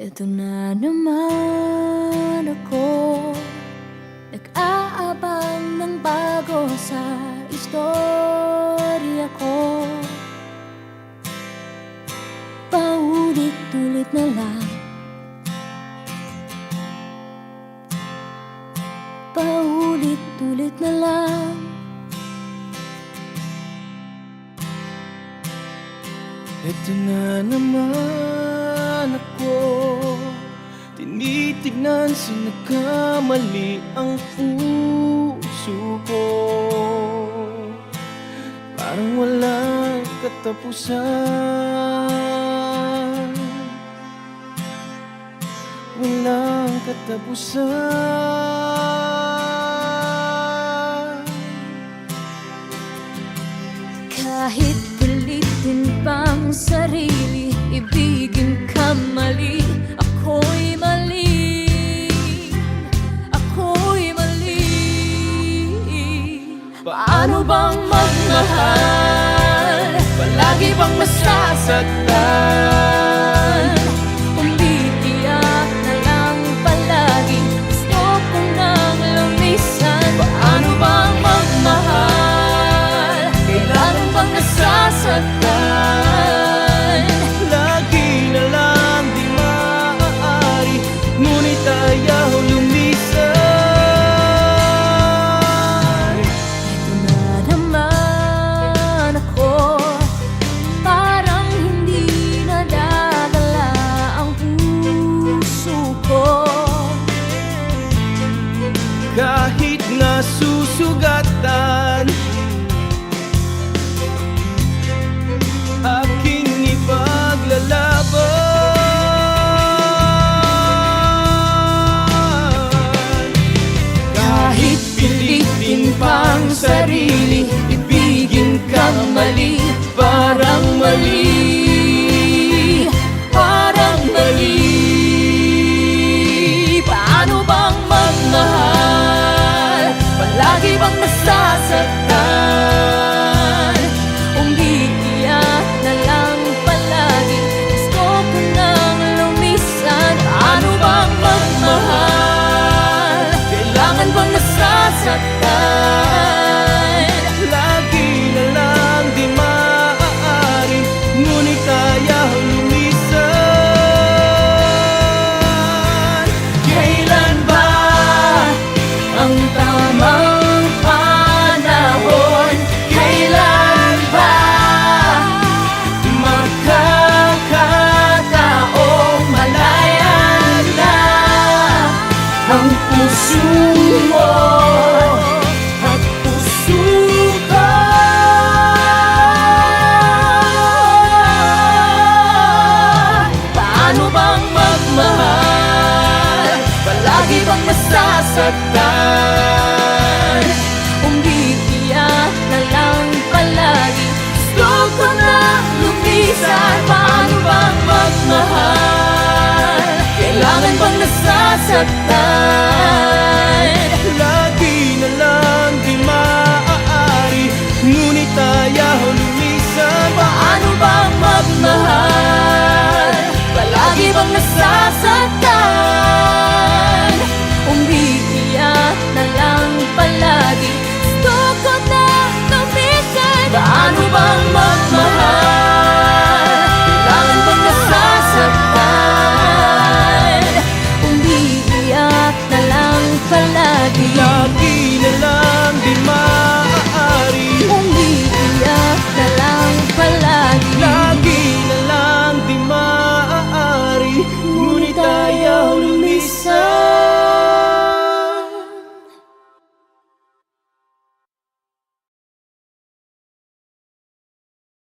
Ito na naman ako, nag-aabang ng bago sa istorya ko. Paulit-ulit na lang, paulit-ulit na lang. Ito na naman ako, tinitignan sa nagkamali ang puso ko. Parang walang katapusan, walang katapusan. Kahit pilitin pang sarili, ibigin ka mali. Ako'y mali, ako'y mali. Paano bang magmahal? Palagi bang masasaktan? Umiiyak na lang palagi, gusto ko nang lumisan. Paano bang magmahal? Kailangan bang nasasaktan? Lagi na lang di maaari, ngunit ayaw lumisan. Ito na naman ako, parang hindi nadadala ang puso ko. Kahit nasusugatan, aking ipaglalaban. Kahit pilitin pang sarili, ibigin kang mali. Parang mali, parang mali. Paano bang magmahal? Palagi bang nasasaktan? Umiiyak na lang palagi, gusto ko nang lumisan. Paano bang magmahal? Kailangan bang nasasaktan? Lagi na lang di maaari, ngunit ayaw lumisan. Kailan ba ang tamang panahon? Kailan ba Magkakataong malayan na ang puso mo at puso ko? Paano bang magmahal? Palagi bang masasaktan? Umiiyak na lang palagi, gusto ko na lumisan. Paano bang magmahal? Kailangan bang nasasaktan?